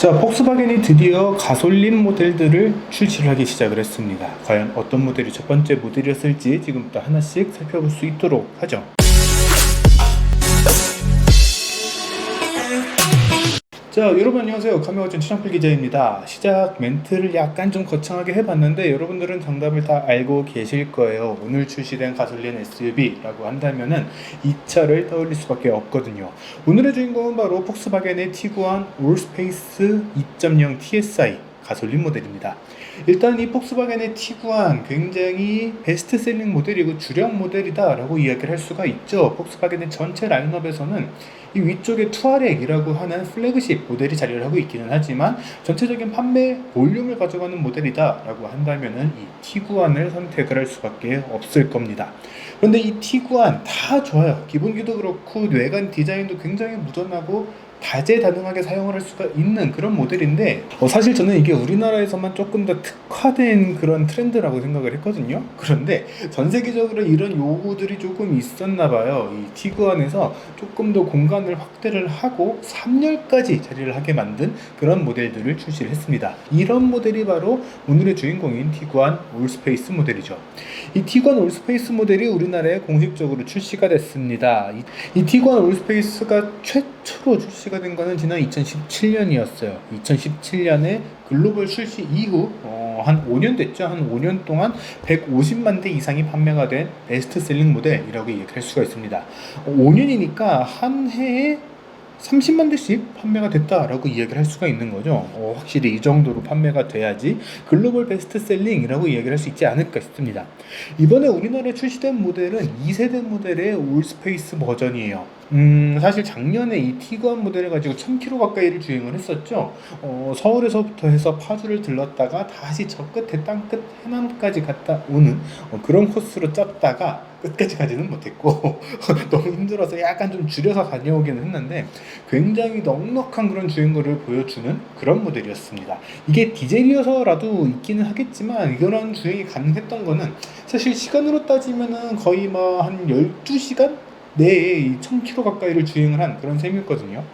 자, 폭스바겐이 드디어 가솔린 모델들을 출시를 하기 시작을 했습니다. 과연 어떤 모델이 첫 번째 모델이었을지 지금부터 하나씩 살펴볼 수 있도록 하죠. 자, 여러분 안녕하세요. 카메오진 최정필 기자입니다. 시작 멘트를 약간 좀 거창하게 해봤는데 여러분들은 정답을 다 알고 계실 거예요. 오늘 출시된 가솔린 SUV라고 한다면은 이 차를 떠올릴 수밖에 없거든요. 오늘의 주인공은 바로 폭스바겐의 티구안 올스페이스 2.0 TSI 가솔린 모델입니다. 일단 이 폭스바겐의 티구안 굉장히 베스트셀링 모델이고 주력 모델이다 라고 이야기를 할 수가 있죠. 폭스바겐의 전체 라인업에서는 이 위쪽에 투아렉이라고 하는 플래그십 모델이 자리를 하고 있기는 하지만 전체적인 판매 볼륨을 가져가는 모델이다 라고 한다면은 이 티구안을 선택을 할 수밖에 없을 겁니다. 그런데 이 티구안 다 좋아요. 기본기도 그렇고 외관 디자인도 굉장히 무던하고 다재다능하게 사용을 할 수가 있는 그런 모델인데 사실 저는 이게 우리나라에서만 조금 더 특화된 그런 트렌드라고 생각을 했거든요. 그런데 전 세계적으로 이런 요구들이 조금 있었나 봐요. 이 티구안에서 조금 더 공간을 확대를 하고 3열까지 자리를 하게 만든 그런 모델들을 출시를 했습니다. 이런 모델이 바로 오늘의 주인공인 티구안 올스페이스 모델이죠. 이 티구안 올스페이스 모델이 우리나라에 공식적으로 출시가 됐습니다. 이 티구안 올스페이스가 최초로 출시가 된 거는 지난 2017년이었어요. 2017년에 글로벌 출시 이후 한 5년 됐죠. 한 5년 동안 150만 대 이상이 판매가 된 베스트셀링 모델이라고 얘기할 수가 있습니다. 5년이니까 한 해에 30만 대씩 판매가 됐다라고 이야기를 할 수가 있는 거죠. 확실히 이 정도로 판매가 돼야지 글로벌 베스트셀링이라고 이야기를 할 수 있지 않을까 싶습니다. 이번에 우리나라에 출시된 모델은 2세대 모델의 올스페이스 버전이에요. 사실 작년에 이 티구안 모델을 가지고 1000km 가까이를 주행을 했었죠. 서울에서부터 해서 파주를 들렀다가 다시 저 끝에 땅끝 해남까지 갔다 오는 그런 코스로 짰다가 끝까지 가지는 못했고 너무 힘들어서 약간 좀 줄여서 다녀오기는 했는데 굉장히 넉넉한 그런 주행거리를 보여주는 그런 모델이었습니다. 이게 디젤이어서라도 있기는 하겠지만 이런 주행이 가능했던 거는 사실 시간으로 따지면은 거의 뭐 한 12시간 내에 1000km 가까이를 주행을 한 그런 셈이었거든요.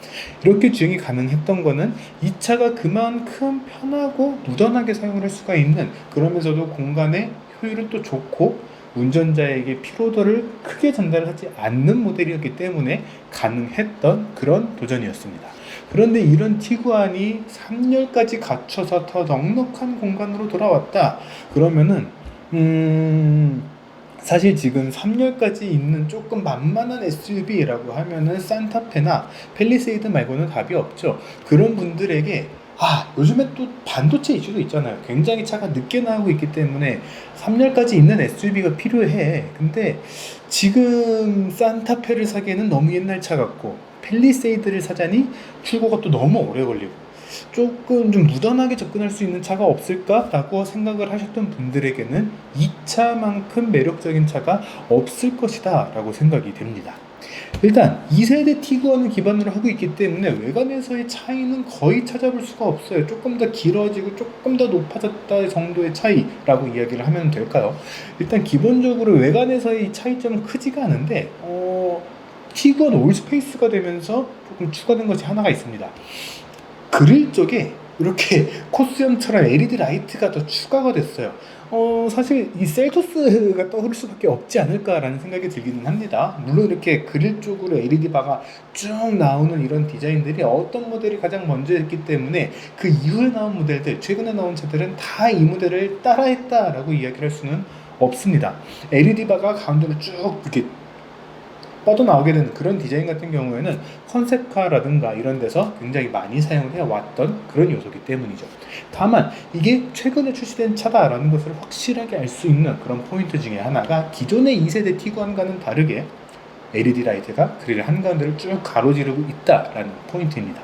이렇게 주행이 가능했던 거는 이 차가 그만큼 편하고 무던하게 사용을 할 수가 있는, 그러면서도 공간의 효율은 또 좋고 운전자에게 피로도를 크게 전달하지 않는 모델이었기 때문에 가능했던 그런 도전이었습니다. 그런데 이런 티구안이 3열까지 갖춰서 더 넉넉한 공간으로 돌아왔다 그러면은 사실 지금 3열까지 있는 조금 만만한 SUV라고 하면은 산타페나 팰리세이드 말고는 답이 없죠. 그런 분들에게 요즘에 또 반도체 이슈도 있잖아요. 굉장히 차가 늦게 나오고 있기 때문에 3열까지 있는 SUV가 필요해. 근데 지금 산타페를 사기에는 너무 옛날 차 같고 팰리세이드를 사자니 출고가 또 너무 오래 걸리고 조금 좀 무던하게 접근할 수 있는 차가 없을까라고 생각을 하셨던 분들에게는 이 차만큼 매력적인 차가 없을 것이다 라고 생각이 됩니다. 일단 2세대 티구안을 기반으로 하고 있기 때문에 외관에서의 차이는 거의 찾아볼 수가 없어요. 조금 더 길어지고 조금 더 높아졌다 정도의 차이라고 이야기를 하면 될까요? 일단 기본적으로 외관에서의 차이점은 크지가 않은데 티구안 올스페이스가 되면서 조금 추가된 것이 하나가 있습니다. 그릴 쪽에 이렇게 코스염처럼 LED 라이트가 더 추가가 됐어요. 사실 이 셀토스가 떠오를 수밖에 없지 않을까라는 생각이 들기는 합니다. 물론 이렇게 그릴 쪽으로 LED 바가 쭉 나오는 이런 디자인들이 어떤 모델이 가장 먼저 했기 때문에 그 이후에 나온 모델들, 최근에 나온 차들은 다 이 모델을 따라했다라고 이야기를 할 수는 없습니다. LED 바가 가운데로 쭉 이렇게 뻗어나오게 되는 그런 디자인 같은 경우에는 컨셉카라든가 이런 데서 굉장히 많이 사용해 왔던 그런 요소이기 때문이죠. 다만 이게 최근에 출시된 차다라는 것을 확실하게 알 수 있는 그런 포인트 중에 하나가 기존의 2세대 티구안과는 다르게 LED 라이트가 그릴 한가운데를 쭉 가로지르고 있다라는 포인트입니다.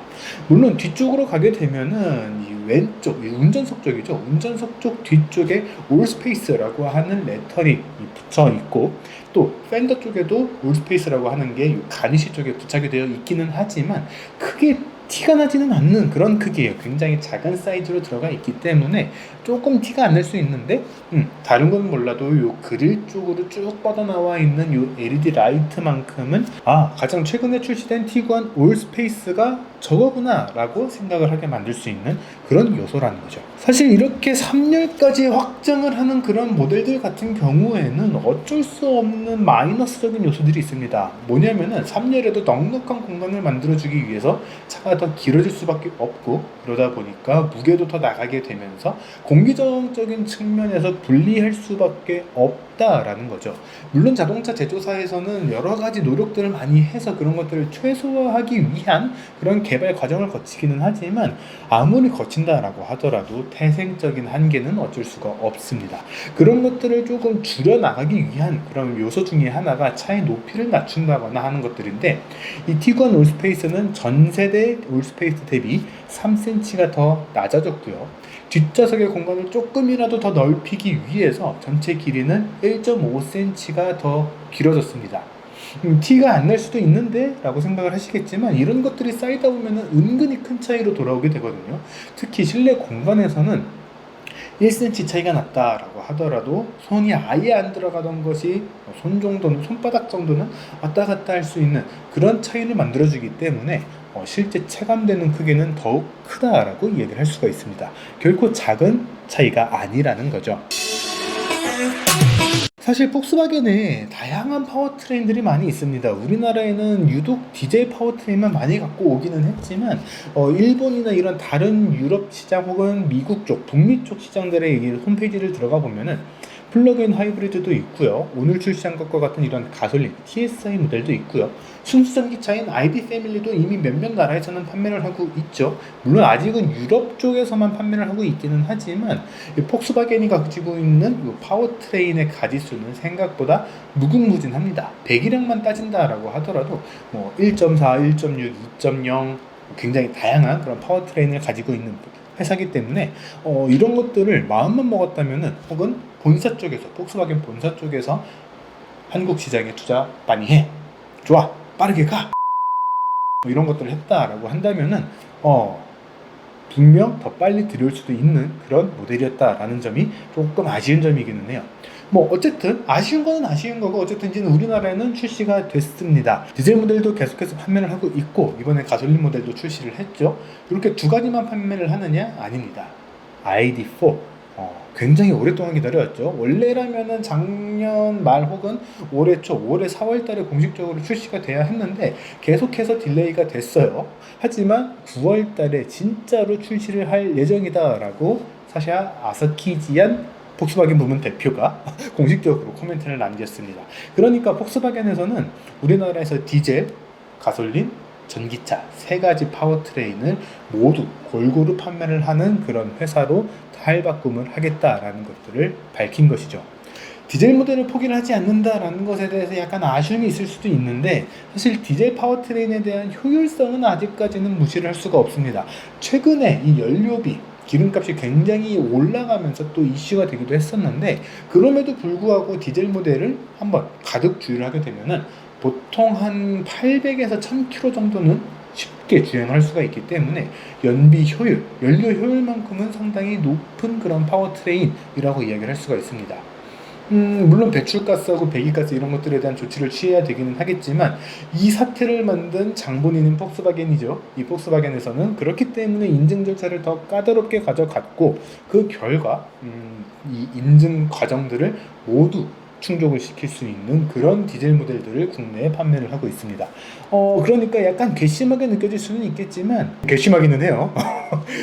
물론 뒤쪽으로 가게 되면은 이 왼쪽, 이 운전석 쪽이죠. 운전석 쪽 뒤쪽에 올스페이스라고 하는 레터링이 붙여 있고 또 팬더 쪽에도 올스페이스라고 하는 게 가니쉬 쪽에 부착이 되어 있기는 하지만 크게 티가 나지는 않는 그런 크기예요. 굉장히 작은 사이즈로 들어가 있기 때문에 조금 티가 안 날 수 있는데 다른 건 몰라도 요 그릴 쪽으로 쭉 뻗어나와 있는 요 LED 라이트만큼은 가장 최근에 출시된 티구안 올스페이스가 저거구나 라고 생각을 하게 만들 수 있는 그런 요소라는 거죠. 사실 이렇게 3열까지 확장을 하는 그런 모델들 같은 경우에는 어쩔 수 없는 마이너스적인 요소들이 있습니다. 뭐냐면은 3열에도 넉넉한 공간을 만들어주기 위해서 차가 더 길어질 수밖에 없고, 그러다 보니까 무게도 더 나가게 되면서 공기저항적인 측면에서 불리할 수밖에 없다라는 거죠. 물론 자동차 제조사에서는 여러 가지 노력들을 많이 해서 그런 것들을 최소화하기 위한 그런 개발 과정을 거치기는 하지만, 아무리 거친다라고 하더라도 태생적인 한계는 어쩔 수가 없습니다. 그런 것들을 조금 줄여나가기 위한 그런 요소 중에 하나가 차의 높이를 낮춘다거나 하는 것들인데, 이 티구안 올스페이스는 전세대 올스페이스 대비 3cm가 더 낮아졌고요. 뒷좌석의 공간을 조금이라도 더 넓히기 위해서 전체 길이는 1.5cm가 더 길어졌습니다. 티가 안 날 수도 있는데 라고 생각을 하시겠지만, 이런 것들이 쌓이다 보면 은근히 큰 차이로 돌아오게 되거든요. 특히 실내 공간에서는 1cm 차이가 났다라고 하더라도 손이 아예 안 들어가던 것이 손 정도는, 손바닥 정도는 왔다 갔다 할 수 있는 그런 차이를 만들어주기 때문에 실제 체감되는 크기는 더욱 크다라고 얘기를 할 수가 있습니다. 결코 작은 차이가 아니라는 거죠. 사실 폭스바겐에 다양한 파워트레인들이 많이 있습니다. 우리나라에는 유독 디젤 파워트레인만 많이 갖고 오기는 했지만, 일본이나 이런 다른 유럽 시장 혹은 미국 쪽, 북미 쪽 시장들의 홈페이지를 들어가 보면은 플러그인 하이브리드도 있고요. 오늘 출시한 것과 같은 이런 가솔린 TSI 모델도 있고요. 순수전기차인 ID 패밀리도 이미 몇몇 나라에서는 판매를 하고 있죠. 물론 아직은 유럽 쪽에서만 판매를 하고 있기는 하지만, 폭스바겐이 가지고 있는 이 파워트레인의 가지수는 생각보다 무궁무진합니다. 배기량만 따진다라고 하더라도 1.4, 1.6, 2.0 굉장히 다양한 그런 파워트레인을 가지고 있는 회사기 때문에 이런 것들을 마음만 먹었다면은, 혹은 본사 쪽에서, 폭스바겐 본사 쪽에서 한국 시장에 투자 많이 해, 좋아, 빠르게 가, 이런 것들을 했다라고 한다면은 분명 더 빨리 들여올 수도 있는 그런 모델이었다라는 점이 조금 아쉬운 점이기는 해요. 어쨌든 아쉬운 거는 아쉬운 거고, 어쨌든 이제는 우리나라에는 출시가 됐습니다. 디젤 모델도 계속해서 판매를 하고 있고, 이번에 가솔린 모델도 출시를 했죠. 이렇게 두 가지만 판매를 하느냐? 아닙니다. ID4 굉장히 오랫동안 기다렸죠. 원래라면은 작년 말 혹은 올해 초, 올해 4월 달에 공식적으로 출시가 돼야 했는데 계속해서 딜레이가 됐어요. 하지만 9월 달에 진짜로 출시를 할 예정이다라고 사샤 아사키지안 폭스바겐 부문 대표가 공식적으로 코멘트를 남겼습니다. 그러니까 폭스바겐에서는 우리나라에서 디젤, 가솔린, 전기차 세 가지 파워트레인을 모두 골고루 판매를 하는 그런 회사로 탈바꿈을 하겠다라는 것들을 밝힌 것이죠. 디젤 모델을 포기를 하지 않는다라는 것에 대해서 약간 아쉬움이 있을 수도 있는데, 사실 디젤 파워트레인에 대한 효율성은 아직까지는 무시를 할 수가 없습니다. 최근에 이 연료비, 기름값이 굉장히 올라가면서 또 이슈가 되기도 했었는데, 그럼에도 불구하고 디젤 모델을 한번 가득 주유를 하게 되면은 보통 한 800에서 1000km 정도는 쉽게 주행할 수가 있기 때문에 연비 효율, 연료 효율만큼은 상당히 높은 그런 파워트레인이라고 이야기를 할 수가 있습니다. 물론 배출가스하고 배기가스 이런 것들에 대한 조치를 취해야 되기는 하겠지만, 이 사태를 만든 장본인인 폭스바겐이죠. 이 폭스바겐에서는 그렇기 때문에 인증 절차를 더 까다롭게 가져갔고, 그 결과 이 인증 과정들을 모두 충족을 시킬 수 있는 그런 디젤 모델들을 국내에 판매를 하고 있습니다. 그러니까 약간 괘씸하게 느껴질 수는 있겠지만, 괘씸하기는 해요.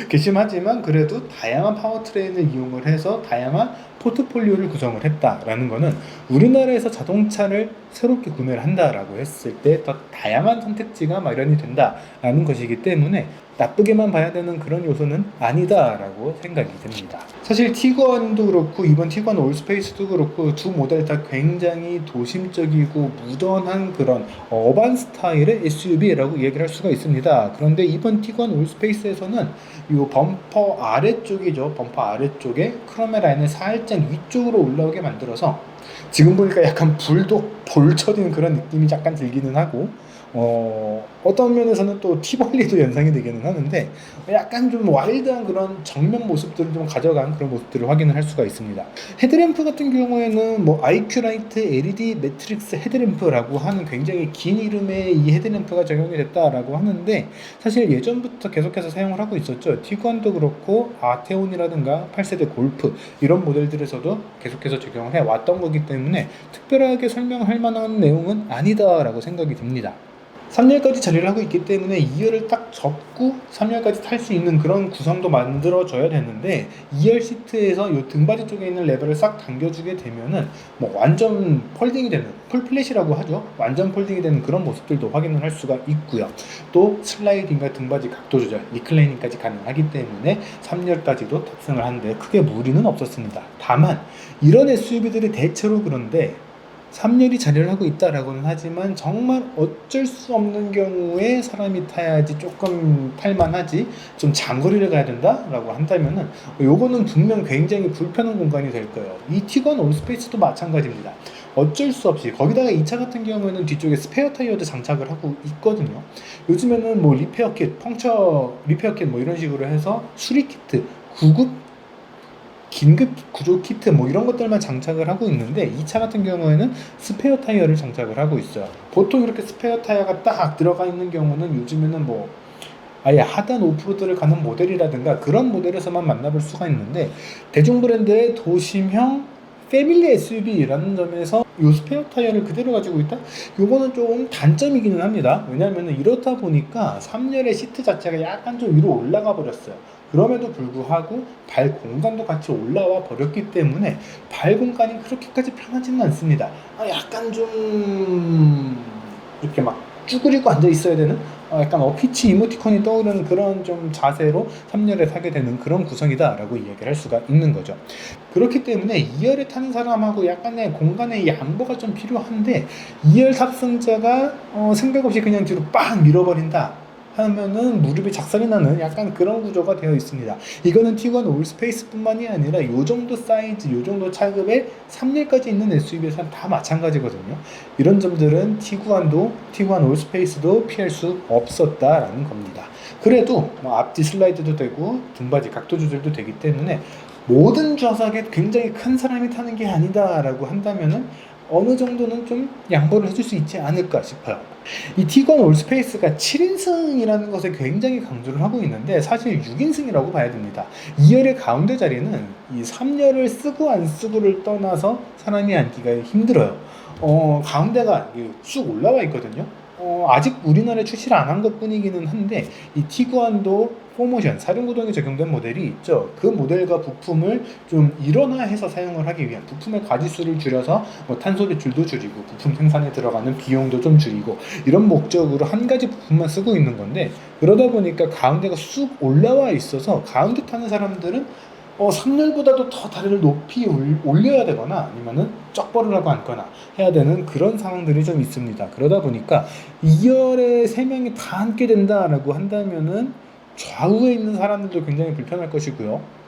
괘씸하지만 그래도 다양한 파워트레인을 이용을 해서 다양한 포트폴리오를 구성을 했다라는 거는, 우리나라에서 자동차를 새롭게 구매를 한다라고 했을 때 더 다양한 선택지가 마련이 된다라는 것이기 때문에 나쁘게만 봐야 되는 그런 요소는 아니다라고 생각이 듭니다. 사실 티구안도 그렇고 이번 티구안 올스페이스도 그렇고 두 모델 다 굉장히 도심적이고 무던한 그런 어반 스타일의 SUV라고 얘기를 할 수가 있습니다. 그런데 이번 티구안 올스페이스에서는 이 범퍼 아래쪽이죠. 범퍼 아래쪽에 크롬의 라인을 살짝 위쪽으로 올라오게 만들어서, 지금 보니까 약간 불독 볼처진 그런 느낌이 약간 들기는 하고, 어떤 면에서는 또 티벌리도 연상이 되기는 하는데 약간 좀 와일드한 그런 정면 모습들을 좀 가져간 그런 모습들을 확인을 할 수가 있습니다. 헤드램프 같은 경우에는 뭐 IQ 라이트 LED 매트릭스 헤드램프라고 하는 굉장히 긴 이름의 이 헤드램프가 적용이 됐다라고 하는데 사실 예전부터 계속해서 사용을 하고 있었죠. 티구안도 그렇고 아테온이라든가 8세대 골프 이런 모델들에서도 계속해서 적용을 해왔던 거기 때문에 특별하게 설명할 만한 내용은 아니다라고 생각이 듭니다. 3열까지 자리를 하고 있기 때문에 2열을 딱 접고 3열까지 탈 수 있는 그런 구성도 만들어줘야 되는데 2열 시트에서 이 등받이 쪽에 있는 레버를 싹 당겨주게 되면은 뭐 완전 폴딩이 되는 풀플랫이라고 하죠. 완전 폴딩이 되는 그런 모습들도 확인을 할 수가 있고요. 또 슬라이딩과 등받이 각도 조절, 리클레이닝까지 가능하기 때문에 3열까지도 탑승을 하는데 크게 무리는 없었습니다. 다만 이런 SUV들이 대체로 그런데 3열이 자리를 하고 있다라고는 하지만 정말 어쩔 수 없는 경우에 사람이 타야지 조금 탈만하지 좀 장거리를 가야 된다라고 한다면은 요거는 분명 굉장히 불편한 공간이 될 거예요. 이 티건 올스페이스도 마찬가지입니다. 어쩔 수 없이 거기다가 이 차 같은 경우에는 뒤쪽에 스페어 타이어도 장착을 하고 있거든요. 요즘에는 뭐 리페어 킷, 펑처 리페어 킷 뭐 이런 식으로 해서 수리 키트, 구급 긴급 구조 키트 뭐 이런 것들만 장착을 하고 있는데 이 차 같은 경우에는 스페어 타이어를 장착을 하고 있어요. 보통 이렇게 스페어 타이어가 딱 들어가 있는 경우는 요즘에는 뭐 아예 하단 오프로드를 가는 모델이라든가 그런 모델에서만 만나볼 수가 있는데 대중 브랜드의 도심형 패밀리 SUV라는 점에서 이 스페어 타이어를 그대로 가지고 있다? 요거는 좀 단점이기는 합니다. 왜냐하면 이렇다 보니까 3열의 시트 자체가 약간 좀 위로 올라가 버렸어요. 그럼에도 불구하고 발 공간도 같이 올라와 버렸기 때문에 발 공간이 그렇게까지 편하지는 않습니다. 약간 좀 이렇게 막 쭈그리고 앉아 있어야 되는 약간 피치 이모티콘이 떠오르는 그런 좀 자세로 3열에 타게 되는 그런 구성이다라고 이야기를 할 수가 있는 거죠. 그렇기 때문에 2열에 타는 사람하고 약간의 공간의 양보가 좀 필요한데 2열 탑승자가 생각 없이 그냥 뒤로 빵 밀어버린다 하면은 무릎이 작살이 나는 약간 그런 구조가 되어 있습니다. 이거는 티구안 올스페이스뿐만이 아니라 요 정도 사이즈, 요 정도 차급의 3열까지 있는 SUV에서는 다 마찬가지거든요. 이런 점들은 티구안 올스페이스도 피할 수 없었다라는 겁니다. 그래도 뭐 앞뒤 슬라이드도 되고 등받이 각도 조절도 되기 때문에 모든 좌석에 굉장히 큰 사람이 타는 게 아니다라고 한다면은 어느 정도는 좀 양보를 해줄 수 있지 않을까 싶어요. 이 티건 올스페이스가 7인승이라는 것에 굉장히 강조를 하고 있는데 사실 6인승이라고 봐야 됩니다. 2열의 가운데 자리는 이 3열을 쓰고 안 쓰고를 떠나서 사람이 앉기가 힘들어요. 가운데가 쭉 올라와 있거든요. 아직 우리나라에 출시를 안 한 것 뿐이기는 한데 이 티구안도 4모션 사륜구동이 적용된 모델이 있죠. 그 모델과 부품을 좀 일원화해서 사용을 하기 위한 부품의 가지수를 줄여서 뭐 탄소 배출도 줄이고 부품 생산에 들어가는 비용도 좀 줄이고 이런 목적으로 한 가지 부품만 쓰고 있는 건데 그러다 보니까 가운데가 쑥 올라와 있어서 가운데 타는 사람들은 3열보다도 더 다리를 높이 올려야 되거나 아니면은 쩍벌을 하고 앉거나 해야 되는 그런 상황들이 좀 있습니다. 그러다 보니까 2열에 3명이 다 앉게 된다라고 한다면은 좌우에 있는 사람들도 굉장히 불편할 것이고요.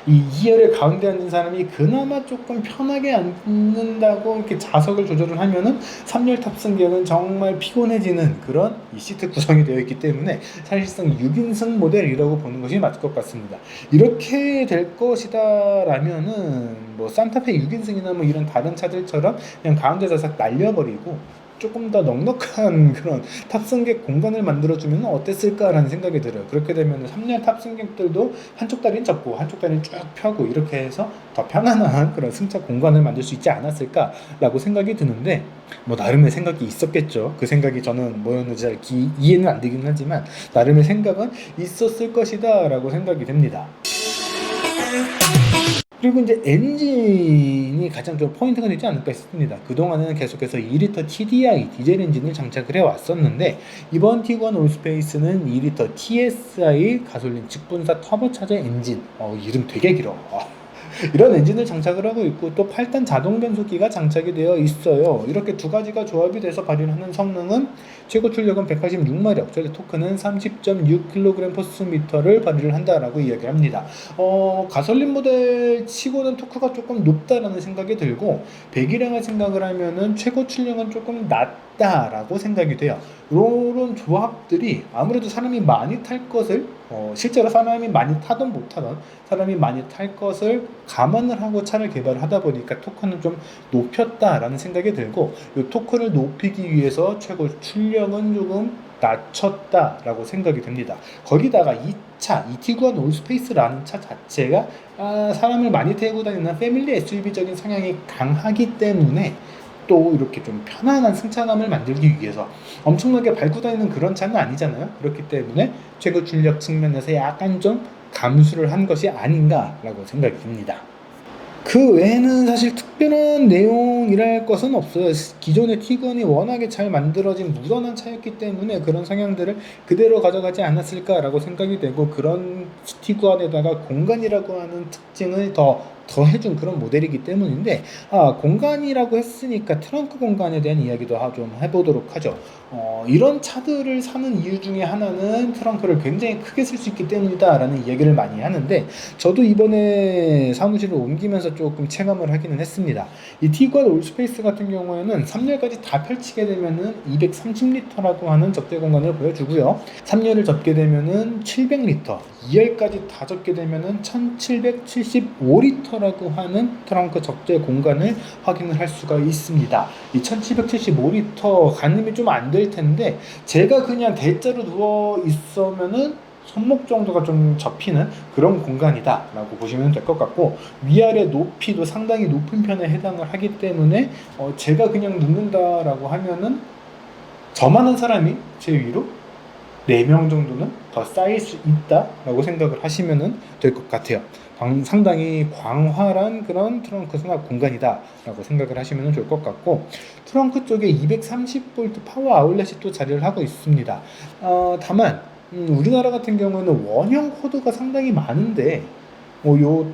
이 2열의 가운데 앉는 사람이 그나마 조금 편하게 앉는다고 이렇게 좌석을 조절을 하면은 3열 탑승객은 정말 피곤해지는 그런 이 시트 구성이 되어 있기 때문에 사실상 6인승 모델이라고 보는 것이 맞을 것 같습니다. 이렇게 될 것이다 라면은 뭐 산타페 6인승이나 뭐 이런 다른 차들처럼 그냥 가운데 좌석 날려버리고 조금 더 넉넉한 그런 탑승객 공간을 만들어주면 어땠을까라는 생각이 들어요. 그렇게 되면 3열 탑승객들도 한쪽 다리는 접고 한쪽 다리는 쭉 펴고 이렇게 해서 더 편안한 그런 승차 공간을 만들 수 있지 않았을까라고 생각이 드는데 뭐 나름의 생각이 있었겠죠. 그 생각이 저는 뭐였는지 잘 이해는 안 되긴 하지만 나름의 생각은 있었을 것이다 라고 생각이 됩니다. 그리고 이제 엔진이 가장 좀 포인트가 되지 않을까 싶습니다. 그동안에는 계속해서 2리터 TDI 디젤 엔진을 장착을 해왔었는데 이번 티구안 올스페이스는 2리터 TSI 가솔린 직분사 터보차저 엔진 이름 되게 길어. 이런 엔진을 장착을 하고 있고 또 8단 자동 변속기가 장착이 되어 있어요. 이렇게 두 가지가 조합이 돼서 발휘하는 성능은 최고 출력은 186마력, 최대 토크는 30.6kgm/M를 발휘를 한다라고 이야기를 합니다. 가솔린 모델 치고는 토크가 조금 높다라는 생각이 들고 배기량을 생각을 하면은 최고 출력은 조금 같다라고 생각이 돼요. 이런 조합들이 아무래도 사람이 많이 탈 것을 실제로 사람이 많이 타던 못 타던 사람이 많이 탈 것을 감안을 하고 차를 개발하다 보니까 토크는 좀 높였다라는 생각이 들고, 이 토크를 높이기 위해서 최고 출력은 조금 낮췄다라고 생각이 됩니다. 거기다가 이 티구안 올스페이스라는 차 자체가 사람을 많이 태우고 다니는 패밀리 SUV적인 성향이 강하기 때문에 또 이렇게 좀 편안한 승차감을 만들기 위해서 엄청나게 밟고 다니는 그런 차는 아니잖아요. 그렇기 때문에 최고 출력 측면에서 약간 좀 감수를 한 것이 아닌가라고 생각이 듭니다. 그 외에는 사실 특별한 내용이랄 것은 없어요. 기존의 티구안이 워낙에 잘 만들어진 무던한 차였기 때문에 그런 성향들을 그대로 가져가지 않았을까라고 생각이 되고, 그런 티구안에다가 공간이라고 하는 특징을 더해준 그런 모델이기 때문인데, 공간이라고 했으니까 트렁크 공간에 대한 이야기도 좀 해보도록 하죠. 이런 차들을 사는 이유 중에 하나는 트렁크를 굉장히 크게 쓸 수 있기 때문이다 라는 이야기를 많이 하는데, 저도 이번에 사무실을 옮기면서 조금 체감을 하기는 했습니다. 이 티구안 올스페이스 같은 경우에는 3열까지 다 펼치게 되면은 230리터라고 하는 적재 공간을 보여주고요. 3열을 접게 되면은 700리터, 2열까지 다 접게 되면은 1775리터라고 하는 트렁크 적재 공간을 확인을 할 수가 있습니다. 이 1775리터 가늠이 좀 안 될 텐데, 제가 그냥 대자로 누워 있으면은 손목 정도가 좀 접히는 그런 공간이다 라고 보시면 될 것 같고, 위아래 높이도 상당히 높은 편에 해당을 하기 때문에 제가 그냥 눕는다 라고 하면은 저만한 사람이 제 위로 4명 정도는 더 쌓일 수 있다 라고 생각을 하시면 될 것 같아요. 상당히 광활한 그런 트렁크 수납 공간이다 라고 생각을 하시면 좋을 것 같고, 트렁크 쪽에 230V 파워 아울렛이 또 자리를 하고 있습니다. 다만 우리나라 같은 경우에는 원형 코드가 상당히 많은데 요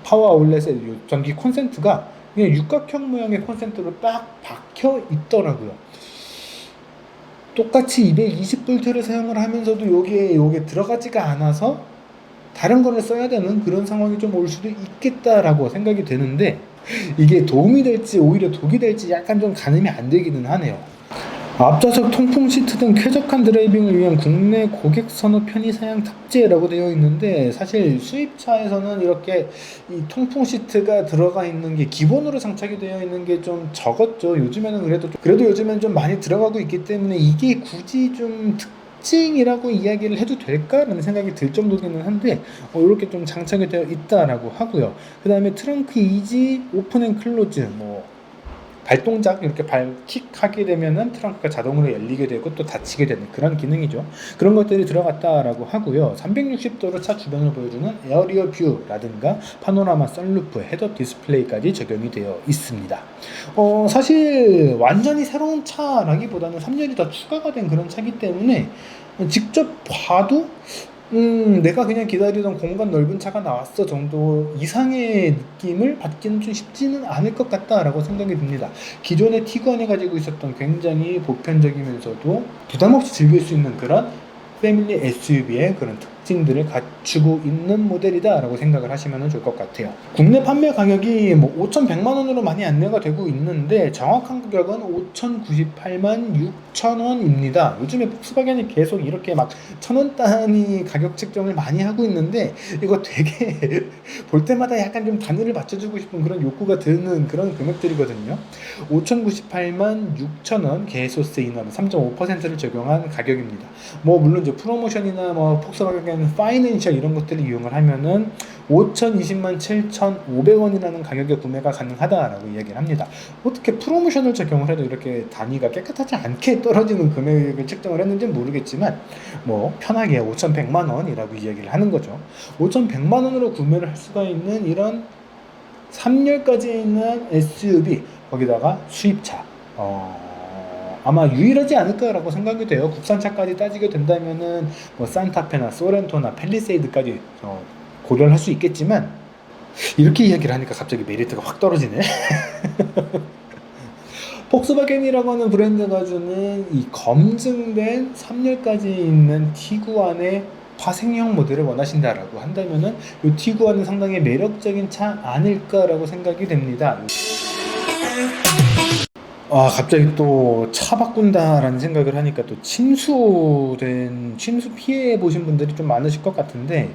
파워 아울렛의 요 전기 콘센트가 그냥 육각형 모양의 콘센트로 딱 박혀 있더라고요. 똑같이 220V를 사용을 하면서도 요게 들어가지가 않아서 다른 거를 써야 되는 그런 상황이 좀 올 수도 있겠다라고 생각이 되는데, 이게 도움이 될지 오히려 독이 될지 약간 좀 가늠이 안 되기는 하네요. 앞좌석 통풍 시트 등 쾌적한 드라이빙을 위한 국내 고객 선호 편의 사양 탑재라고 되어 있는데, 사실 수입차에서는 이렇게 이 통풍 시트가 들어가 있는 게 기본으로 장착이 되어 있는 게 좀 적었죠. 요즘에는 그래도 요즘에는 좀 많이 들어가고 있기 때문에 이게 굳이 좀 특징이라고 이야기를 해도 될까라는 생각이 들 정도기는 한데, 이렇게 좀 장착이 되어 있다라고 하고요. 그 다음에 트렁크 이지 오픈 앤 클로즈, 발동작 이렇게 킥하게 되면은 트렁크가 자동으로 열리게 되고 또 닫히게 되는 그런 기능이죠. 그런 것들이 들어갔다라고 하고요. 360도로 차 주변을 보여주는 에어리어 뷰라든가 파노라마 선루프, 헤드업 디스플레이까지 적용이 되어 있습니다. 사실 완전히 새로운 차라기보다는 3열이 더 추가가 된 그런 차기 때문에 직접 봐도 내가 그냥 기다리던 공간 넓은 차가 나왔어 정도 이상의 느낌을 받기는 좀 쉽지는 않을 것 같다라고 생각이 듭니다. 기존의 티구안이 가지고 있었던 굉장히 보편적이면서도 부담없이 즐길 수 있는 그런 패밀리 SUV의 그런 특징들을 갖추고 있는 모델이다 라고 생각을 하시면 좋을 것 같아요. 국내 판매 가격이 5,100만 원으로 많이 안내가 되고 있는데, 정확한 가격은 5,098만 6천 원입니다. 요즘에 폭스바겐이 계속 이렇게 막 1,000원 단위 가격 책정을 많이 하고 있는데, 이거 되게 볼 때마다 약간 좀 단위를 맞춰주고 싶은 그런 욕구가 드는 그런 금액들이거든요. 5,098만 6천 원 개소세 인하로 3.5%를 적용한 가격입니다. 물론 이제 프로모션이나 폭스바겐 파이낸셜 이런 것들을 이용을 하면은 5,020만 7,500원이라는 가격에 구매가 가능하다라고 이야기를 합니다. 어떻게 프로모션을 적용을 해도 이렇게 단위가 깨끗하지 않게 떨어지는 금액을 책정을 했는지는 모르겠지만 편하게 5,100만 원이라고 이야기를 하는 거죠. 5,100만 원으로 구매를 할 수가 있는 이런 3열까지 있는 SUV, 거기다가 수입차, 아마 유일하지 않을까라고 생각이 돼요. 국산차까지 따지게 된다면은 산타페나 소렌토나 팰리세이드까지 고려를 할 수 있겠지만, 이렇게 이야기를 하니까 갑자기 메리트가 확 떨어지네. 폭스바겐이라고 하는 브랜드가 주는 이 검증된 3열까지 있는 티구안의 파생형 모델을 원하신다라고 한다면은 이 티구안은 상당히 매력적인 차 아닐까라고 생각이 됩니다. 아, 갑자기 또 차 바꾼다라는 생각을 하니까 또 침수 피해 보신 분들이 좀 많으실 것 같은데,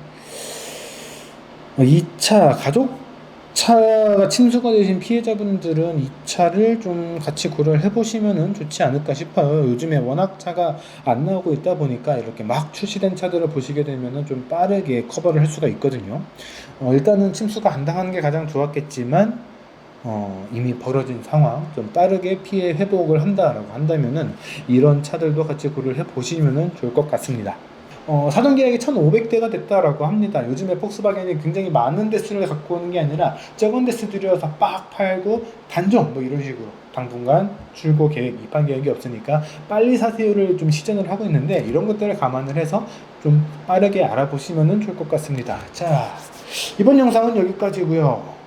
이 차, 가족 차가 침수가 되신 피해자분들은 이 차를 좀 같이 고려를 해보시면은 좋지 않을까 싶어요. 요즘에 워낙 차가 안 나오고 있다 보니까 이렇게 막 출시된 차들을 보시게 되면은 좀 빠르게 커버를 할 수가 있거든요. 일단은 침수가 안 당하는 게 가장 좋았겠지만, 이미 벌어진 상황, 좀 빠르게 피해 회복을 한다라고 한다면은 이런 차들도 같이 고려를 해보시면은 좋을 것 같습니다. 사전 계약이 1,500대가 됐다라고 합니다. 요즘에 폭스바겐이 굉장히 많은 대수를 갖고 오는 게 아니라 적은 대수 들여서 빡 팔고 단종 뭐 이런 식으로 당분간 출고 계획, 입항 계획이 없으니까 빨리 사세요를 좀 시전을 하고 있는데 이런 것들을 감안을 해서 좀 빠르게 알아보시면 좋을 것 같습니다. 자, 이번 영상은 여기까지고요.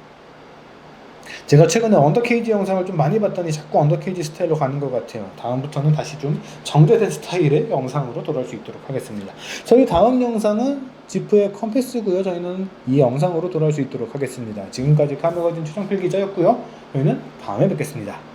제가 최근에 언더케이지 영상을 좀 많이 봤더니 자꾸 언더케이지 스타일로 가는 것 같아요. 다음부터는 다시 좀 정제된 스타일의 영상으로 돌아올 수 있도록 하겠습니다. 저희 다음 영상은 지프의 컴패스고요. 저희는 이 영상으로 돌아올 수 있도록 하겠습니다. 지금까지 카메거진 최정필 기자였고요. 저희는 다음에 뵙겠습니다.